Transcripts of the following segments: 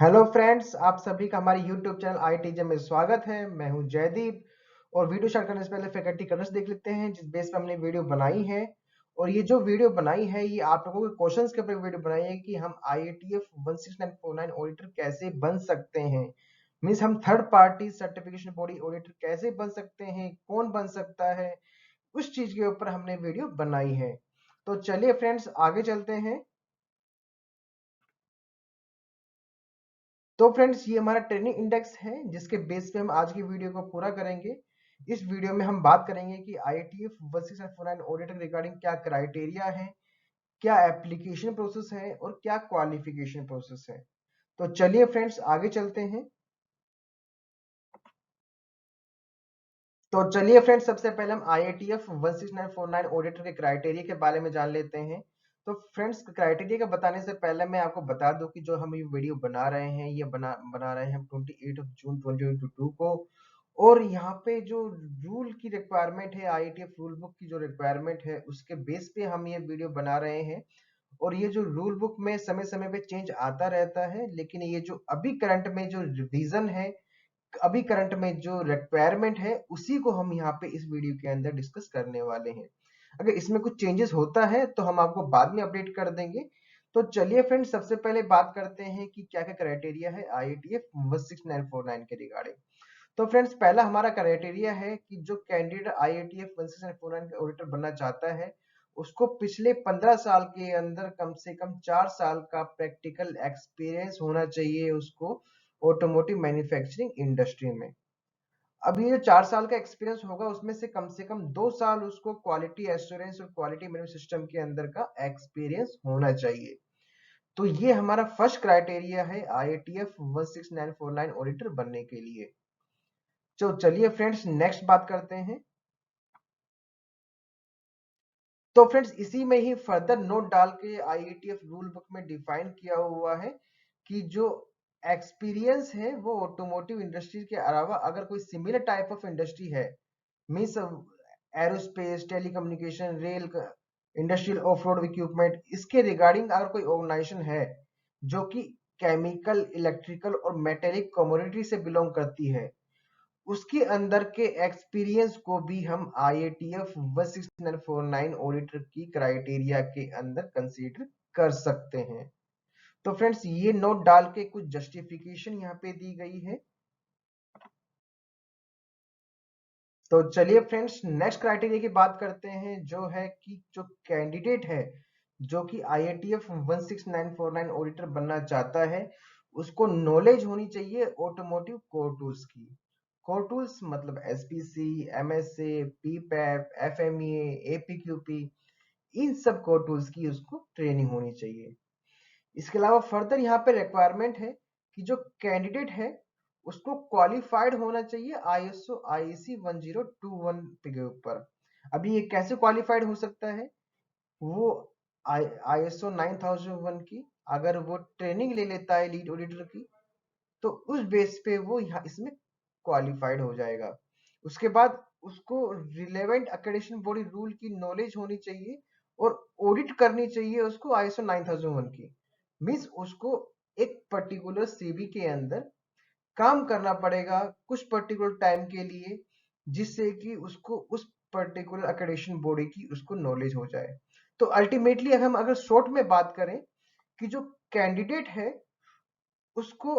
Hello friends, आप सभी का हमारे यूट्यूब चैनल आईटीजे में स्वागत है। मैं हूं जयदीप। और वीडियो स्टार्ट करने से पहले फैकल्टी कलर्स देख लेते हैं जिस बेस पे हमने वीडियो बनाई है। और ये जो वीडियो बनाई है ये आप लोगों के क्वेश्चंस के ऊपर वीडियो बनाई है कि हम IATF 16949 ऑडिटर कैसे बन सकते हैं। मीन्स हम third party certification body auditor कैसे बन सकते हैं, कौन बन सकता है, उस चीज के ऊपर हमने वीडियो बनाई है। तो चलिए फ्रेंड्स आगे चलते हैं। तो फ्रेंड्स ये हमारा ट्रेनिंग इंडेक्स है जिसके बेस पे हम आज की वीडियो को पूरा करेंगे। इस वीडियो में हम बात करेंगे कि IATF 16949 ऑडिट रिगार्डिंग क्या क्राइटेरिया है, क्या एप्लीकेशन प्रोसेस है और क्या क्वालिफिकेशन प्रोसेस है। तो चलिए फ्रेंड्स आगे चलते हैं। तो चलिए फ्रेंड्स सबसे पहले हम IATF 16949 ऑडिटर के क्राइटेरिया के बारे में जान लेते हैं। तो फ्रेंड्स क्राइटेरिया का बताने से पहले मैं आपको बता दूं कि जो हम ये वीडियो बना रहे हैं ये बना रहे हैं हम 28 जून 2022 को। और यहाँ पे जो रूल की रिक्वायरमेंट है, IATF रूल बुक की जो रिक्वायरमेंट है उसके बेस पे हम ये वीडियो बना रहे हैं। और ये जो रूल बुक में समय समय पे चेंज आता रहता है, लेकिन ये जो अभी करंट में जो रिवीजन है, अभी करंट में जो रिक्वायरमेंट है उसी को हम यहाँ पे इस वीडियो के अंदर डिस्कस करने वाले हैं। अगर इसमें कुछ चेंजेस होता है तो हम आपको बाद में अपडेट कर देंगे। तो चलिए फ्रेंड्स सबसे पहले बात करते हैं कि क्या क्या क्राइटेरिया है IATF 16949 के रिगार्डिंग। तो फ्रेंड्स पहला हमारा क्राइटेरिया है कि जो कैंडिडेट IATF 16949 के ऑडिटर बनना चाहता है उसको पिछले 15 साल के अंदर कम से कम 4 साल का प्रैक्टिकल एक्सपीरियंस होना चाहिए उसको ऑटोमोटिव मैन्युफैक्चरिंग इंडस्ट्री में। अब ये जो 4 साल का एक्सपीरियंस होगा उसमें से कम 2 साल उसको क्वालिटी एश्योरेंस और क्वालिटी मैनेजमेंट सिस्टम के अंदर का एक्सपीरियंस होना चाहिए। तो ये हमारा फर्स्ट क्राइटेरिया है IATF 16949 ऑडिटर बनने के लिए। तो चलिए फ्रेंड्स नेक्स्ट बात करते हैं। तो फ्रेंड्स इसी में ही फर्दर नोट डाल के IATF रूल बुक में डिफाइन किया हुआ है कि जो एक्सपीरियंस है वो ऑटोमोटिव इंडस्ट्री के अलावा अगर कोई सिमिलर टाइप ऑफ इंडस्ट्री है, means aerospace, telecommunication, rail, industrial of road equipment, इसके रिगार्डिंग अगर कोई ऑर्गेनाइजेशन है जो कि केमिकल, इलेक्ट्रिकल और मेटेलिक कमोडिटी से बिलोंग करती है, उसके अंदर के एक्सपीरियंस को भी हम IATF 16949 ऑडिटर की क्राइटेरिया के अंदर कंसीडर कर सकते हैं। तो फ्रेंड्स ये नोट डाल के कुछ जस्टिफिकेशन यहाँ पे दी गई है। तो चलिए फ्रेंड्स नेक्स्ट क्राइटेरिया की बात करते हैं जो है कि जो कैंडिडेट है जो कि IATF 16949 ऑडिटर बनना चाहता है उसको नॉलेज होनी चाहिए ऑटोमोटिव कोर टूल्स की। कोर टूल्स मतलब SPC, MSA, PPAP, FMEA, APQP, इन सब कोर टूल्स की उसको ट्रेनिंग होनी चाहिए। इसके अलावा फर्दर यहाँ पे रिक्वायरमेंट है कि जो कैंडिडेट है उसको क्वालिफाइड होना चाहिए ISO IEC 1021 के ऊपर। अभी ये कैसे क्वालिफाइड हो सकता है, वो ISO 9001 की अगर वो ट्रेनिंग ले लेता है लीड ऑडिटर की तो उस बेस पे वो यहाँ इसमें क्वालिफाइड हो जाएगा। उसके बाद उसको रिलेवेंट अक्रेडिटेशन बॉडी रूल की नॉलेज होनी चाहिए और ऑडिट करनी चाहिए उसको ISO 9001 की। मीन्स उसको एक पर्टिकुलर सीबी के अंदर काम करना पड़ेगा कुछ पर्टिकुलर टाइम के लिए, जिससे कि उसको उस पर्टिकुलर अक्रेडिटेशन बॉडी की उसको नॉलेज हो जाए। तो अल्टीमेटली हम अगर शॉर्ट में बात करें कि जो कैंडिडेट है उसको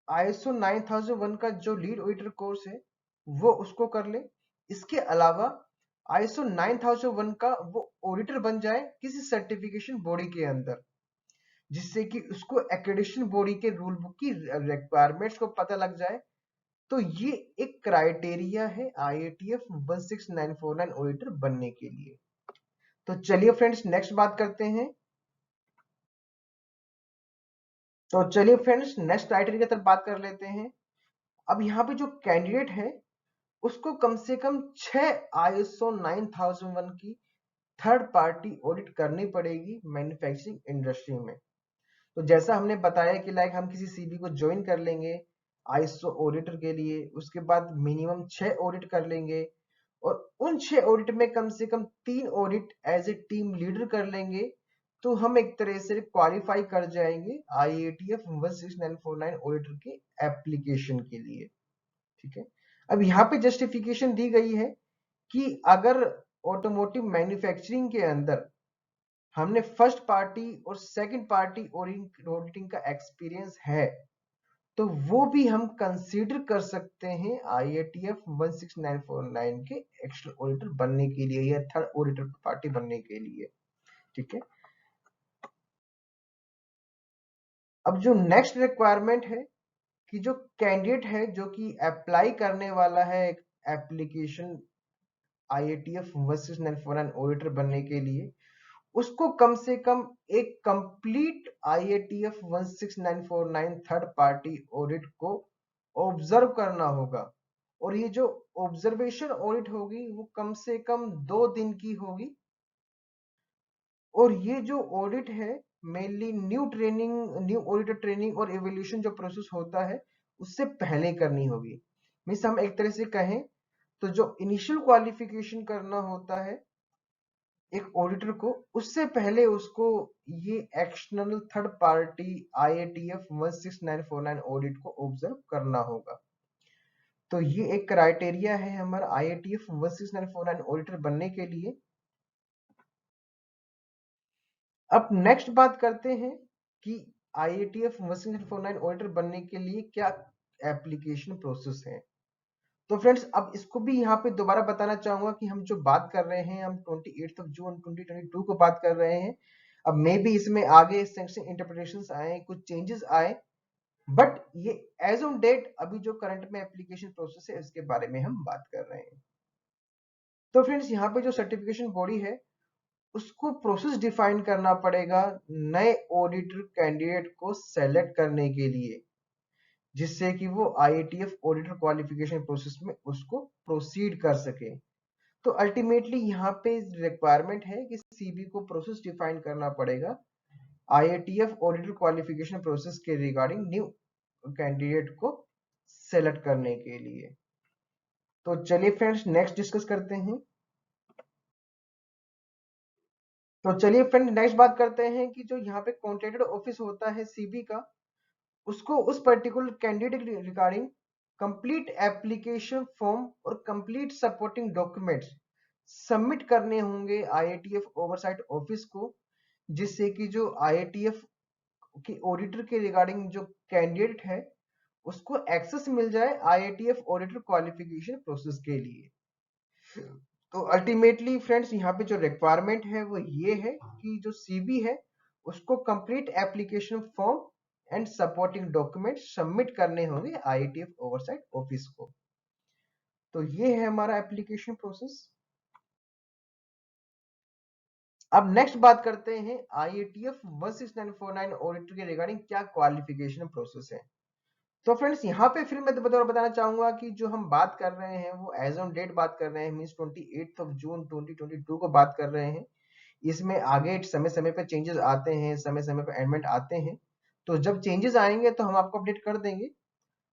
ISO 9001 का जो लीड ऑडिटर कोर्स है वो उसको कर ले। इसके अलावा ISO 9001 का वो ऑडिटर बन जाए किसी सर्टिफिकेशन बॉडी के अंदर, जिससे कि उसको एक्रेडिटेशन बॉडी के रूल बुक की रिक्वायरमेंट्स को पता लग जाए। तो ये एक क्राइटेरिया है IATF 16949 ऑडिटर बनने के लिए। तो चलिए फ्रेंड्स नेक्स्ट बात करते हैं। तो चलिए फ्रेंड्स नेक्स्ट क्राइटेरिया की तरफ बात कर लेते हैं। अब यहाँ पे जो कैंडिडेट है उसको कम से कम 6 ISO 9001 की थर्ड पार्टी ऑडिट करनी पड़ेगी मैन्युफैक्चरिंग इंडस्ट्री में। तो जैसा हमने बताया कि लाइक हम किसी सीबी को ज्वाइन कर लेंगे ISO ऑडिटर के लिए, उसके बाद मिनिमम 6 ऑडिट कर लेंगे और उन 6 ऑडिट में कम से कम 3 audit as a team leader कर लेंगे तो हम एक तरह से क्वालिफाई कर जाएंगे IATF 16949 ऑडिटर के एप्लीकेशन के लिए। ठीक है, अब यहाँ पे जस्टिफिकेशन दी गई है कि अगर ऑटोमोटिव मैन्युफैक्चरिंग के अंदर हमने फर्स्ट पार्टी और सेकंड पार्टी ऑडिटिंग का एक्सपीरियंस है तो वो भी हम कंसीडर कर सकते हैं IATF 16949 के एक्सटर्नल ऑडिटर बनने के लिए या थर्ड ऑडिटर पार्टी बनने के लिए। ठीक है, अब जो नेक्स्ट रिक्वायरमेंट है कि जो कैंडिडेट है जो कि अप्लाई करने वाला है एप्लीकेशन IATF 16949 ऑडिटर बनने के लिए, उसको कम से कम एक complete IATF 16949 third party audit को ऑब्जर्व करना होगा। और ये जो ऑब्जर्वेशन ऑडिट होगी वो कम से कम 2 दिन की होगी। और ये जो ऑडिट है मेनली न्यू ऑडिटर ट्रेनिंग और एवोल्यूशन जो प्रोसेस होता है उससे पहले करनी होगी। मीन्स हम एक तरह से कहें तो जो इनिशियल क्वालिफिकेशन करना होता है एक ऑडिटर को, उससे पहले उसको ये external third party IATF 16949 audit को ऑब्जर्व करना होगा। तो ये एक क्राइटेरिया है हमारा IATF 16949 ऑडिटर बनने के लिए। अब नेक्स्ट बात करते हैं कि IATF 16949 ऑडिटर बनने के लिए क्या एप्लीकेशन प्रोसेस है। तो फ्रेंड्स अब इसको भी यहाँ पे दोबारा बताना चाहूंगा कि हम जो बात कर रहे हैं हम 28 जून 2022 को बात कर रहे हैं। अब मे भी इसमें आगे सेक्शन इंटरप्रिटेशंस आए, कुछ चेंजेस आए, बट ये एज ऑन डेट अभी जो करंट में एप्लीकेशन प्रोसेस है इसके बारे में हम बात कर रहे हैं। तो फ्रेंड्स यहाँ पे जो सर्टिफिकेशन बॉडी है उसको प्रोसेस डिफाइन करना पड़ेगा नए ऑडिटर कैंडिडेट को सेलेक्ट करने के लिए, जिससे कि वो IATF ऑडिटर क्वालिफिकेशन प्रोसेस में उसको प्रोसीड कर सके। तो अल्टीमेटली यहाँ पे रिक्वायरमेंट है कि सीबी को प्रोसेस डिफाइन करना पड़ेगा IATF ऑडिटर क्वालिफिकेशन प्रोसेस के रिगार्डिंग न्यू कैंडिडेट को सेलेक्ट करने के लिए। तो चलिए फ्रेंड्स नेक्स्ट डिस्कस करते हैं। तो चलिए फ्रेंड नेक्स्ट बात करते हैं कि जो यहाँ पे कॉन्ट्रैक्टेड ऑफिस होता है सीबी का, उसको उस particular candidate regarding complete application form और कंप्लीट सपोर्टिंग डॉक्यूमेंट्स सबमिट करने होंगे IATF ओवरसाइट ऑफिस को, जिससे कि जो IATF की ऑडिटर के रिगार्डिंग जो कैंडिडेट है उसको एक्सेस मिल जाए IATF ऑडिटर क्वालिफिकेशन प्रोसेस के लिए। तो अल्टीमेटली फ्रेंड्स यहाँ पे जो रिक्वायरमेंट है वो ये है कि जो सीबी है उसको complete application form and supporting document submit करने होंगे IATF ओवरसाइट ऑफिस को। तो ये है हमारा एप्लीकेशन प्रोसेस। अब नेक्स्ट बात करते हैं IATF 16949 ऑडिटर के रिगार्डिंग क्या क्वालिफिकेशन प्रोसेस है। तो फ्रेंड्स यहाँ पे फिर मैं दोबारा बताना चाहूंगा कि जो हम बात कर रहे हैं वो एज ऑन डेट बात कर रहे हैं, मींस 28 जून 2022 को बात कर रहे हैं। इसमें आगे समय समय पे चेंजेस आते हैं, समय समय पे एडमेंट आते हैं, तो जब चेंजेस आएंगे तो हम आपको अपडेट कर देंगे।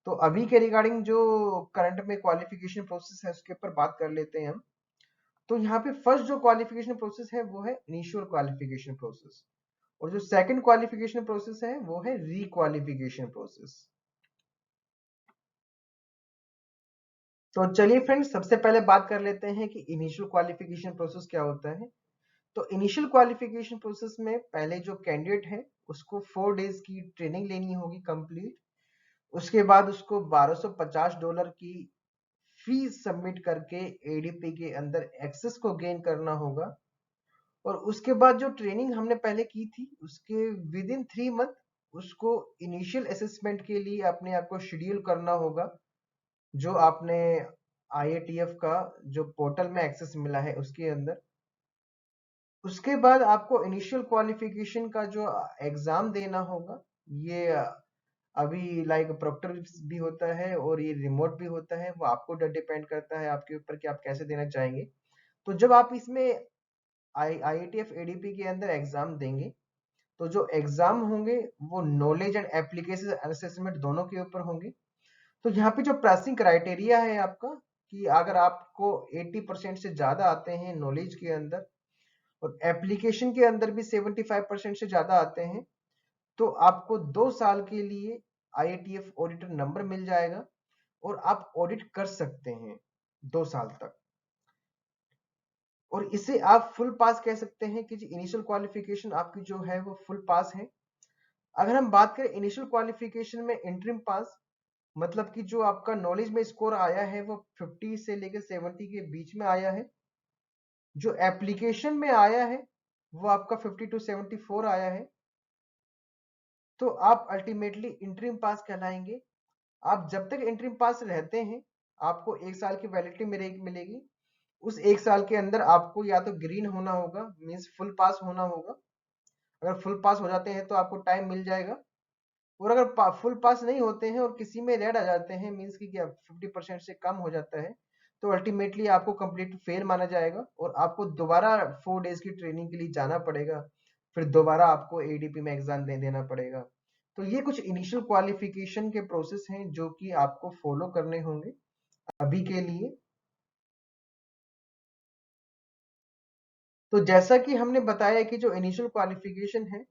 तो अभी के रिगार्डिंग जो करंट में क्वालिफिकेशन प्रोसेस है उसके ऊपर बात कर लेते हैं हम। तो यहाँ पे फर्स्ट जो क्वालिफिकेशन प्रोसेस है वो है इनिशियल क्वालिफिकेशन प्रोसेस, और जो सेकंड क्वालिफिकेशन प्रोसेस है वो है रीक्वालिफिकेशन प्रोसेस। तो चलिए फ्रेंड्स सबसे पहले बात कर लेते हैं कि इनिशियल क्वालिफिकेशन प्रोसेस क्या होता है। तो इनिशियल क्वालिफिकेशन प्रोसेस में पहले जो कैंडिडेट है उसको 4 डेज की ट्रेनिंग लेनी होगी कंप्लीट। उसके बाद उसको $1250 की फीस सबमिट करके एडीपी के अंदर एक्सेस को गेन करना होगा। और उसके बाद जो ट्रेनिंग हमने पहले की थी उसके विद इन 3 मंथ उसको इनिशियल असेसमेंट के लिए अपने आप को शेड्यूल करना होगा, जो आपने IATF का जो पोर्टल में एक्सेस मिला है उसके अंदर। उसके बाद आपको इनिशियल क्वालिफिकेशन का जो एग्जाम देना होगा, ये अभी लाइक प्रोक्टर भी होता है और ये रिमोट भी होता है, वो आपको डिपेंड करता है आपके ऊपर कि आप कैसे देना चाहेंगे। तो जब आप इसमें IATF ADP के अंदर एग्जाम देंगे तो जो एग्जाम होंगे वो नॉलेज एंड एप्लीकेशन असेसमेंट दोनों के ऊपर होंगे। तो यहाँ पे जो पासिंग क्राइटेरिया है आपका कि अगर आपको 80% से ज्यादा आते हैं नॉलेज के अंदर और एप्लीकेशन के अंदर भी 75% से ज्यादा आते हैं तो आपको 2 साल के लिए IATF ऑडिटर नंबर मिल जाएगा और आप ऑडिट कर सकते हैं 2 साल तक। और इसे आप फुल पास कह सकते हैं कि जी इनिशियल क्वालिफिकेशन आपकी जो है वो फुल पास है। अगर हम बात करें इनिशियल क्वालिफिकेशन में इंटरिम पास, मतलब कि जो आपका नॉलेज में स्कोर आया है वो 50 से लेकर 70 के बीच में आया है। जो एप्लीकेशन में आया है वो आपका 50 टू 74 आया है, तो आप अल्टीमेटली इंटरिम पास कहलाएंगे। आप जब तक इंटरिम पास रहते हैं आपको 1 साल की वैलिडिटी मिलेगी। उस 1 साल के अंदर आपको या तो ग्रीन होना होगा, मीन्स फुल पास होना होगा। अगर फुल पास हो जाते हैं तो आपको टाइम मिल जाएगा, और अगर फुल पास नहीं होते हैं और किसी में रेड आ जाते हैं, मीन्स कि 50% से कम हो जाता है, तो अल्टीमेटली आपको कंप्लीट फेल माना जाएगा और आपको दोबारा 4 डेज की ट्रेनिंग के लिए जाना पड़ेगा। फिर दोबारा आपको ADP में एग्जाम देना पड़ेगा। तो ये कुछ इनिशियल क्वालिफिकेशन के प्रोसेस हैं जो कि आपको फॉलो करने होंगे अभी के लिए। तो जैसा कि हमने बताया कि जो इनिशियल क्वालिफिकेशन है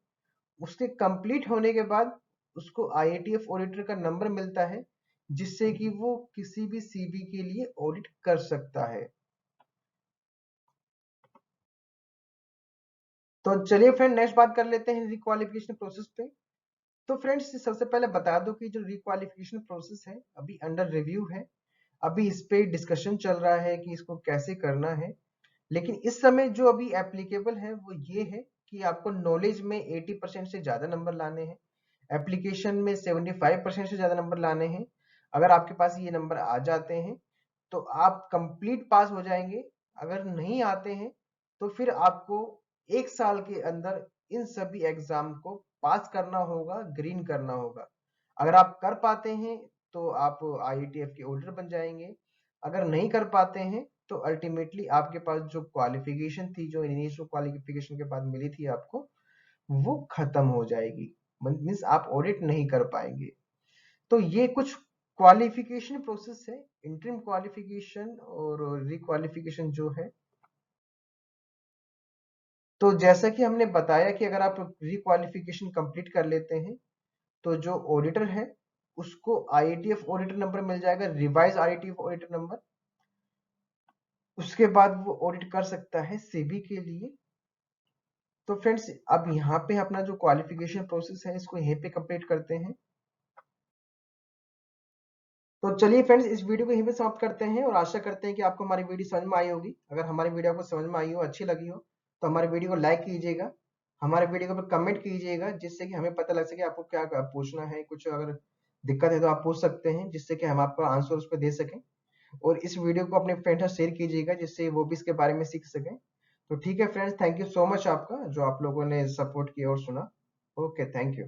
उसके कंप्लीट होने के बाद उसको IATF ऑडिटर का नंबर मिलता है, जिससे कि वो किसी भी CB के लिए ऑडिट कर सकता है। तो चलिए फ्रेंड नेक्स्ट बात कर लेते हैं रिक्वालिफिकेशन प्रोसेस पे। तो फ्रेंड्स सबसे पहले बता दो कि जो रिक्वालिफिकेशन प्रोसेस है अभी अंडर रिव्यू है, अभी इस पे डिस्कशन चल रहा है कि इसको कैसे करना है। लेकिन इस समय जो अभी एप्लीकेबल है वो ये है कि आपको नॉलेज में 80% से ज्यादा नंबर लाने हैं, एप्लीकेशन में 75% से ज्यादा नंबर लाने हैं। अगर आपके पास ये नंबर आ जाते हैं तो आप कंप्लीट पास हो जाएंगे। अगर नहीं आते हैं तो फिर आपको 1 साल के अंदर इन सभी एग्जाम को पास करना होगा, ग्रीन करना होगा। अगर आप कर पाते हैं तो आप IATF के ऑडिटर बन जाएंगे। अगर नहीं कर पाते हैं तो अल्टीमेटली आपके पास जो क्वालिफिकेशन थी, जो इनिशियल क्वालिफिकेशन के बाद मिली थी आपको, वो खत्म हो जाएगी, मीन्स आप ऑडिट नहीं कर पाएंगे। तो ये कुछ क्वालिफिकेशन प्रोसेस है, इंटरिम क्वालिफिकेशन और रिक्वालिफिकेशन जो है। तो जैसा कि हमने बताया कि अगर आप रिक्वालिफिकेशन कंप्लीट कर लेते हैं तो जो ऑडिटर है उसको IATF ऑडिटर नंबर मिल जाएगा, रिवाइज IATF ऑडिटर नंबर। उसके बाद वो ऑडिट कर सकता है CB के लिए। तो फ्रेंड्स अब यहाँ पे अपना जो क्वालिफिकेशन प्रोसेस है इसको यहीं पे कंप्लीट करते हैं। तो चलिए फ्रेंड्स इस वीडियो को यहीं पे समाप्त करते हैं और आशा करते हैं कि आपको हमारी वीडियो समझ में आई होगी। अगर हमारी वीडियो आपको समझ में आई हो, अच्छी लगी हो, तो हमारे वीडियो को लाइक कीजिएगा, हमारे वीडियो को कमेंट कीजिएगा, जिससे कि हमें पता लग सके आपको क्या पूछना है। कुछ अगर दिक्कत है तो आप पूछ सकते हैं, जिससे कि हम आपको आंसर उस पर दे सकें। और इस वीडियो को अपने फ्रेंड्स से शेयर कीजिएगा जिससे वो भी इसके बारे में सीख सकें। तो ठीक है friends, thank you so much आपका जो आप लोगों ने सपोर्ट किया और सुना। Okay, thank you.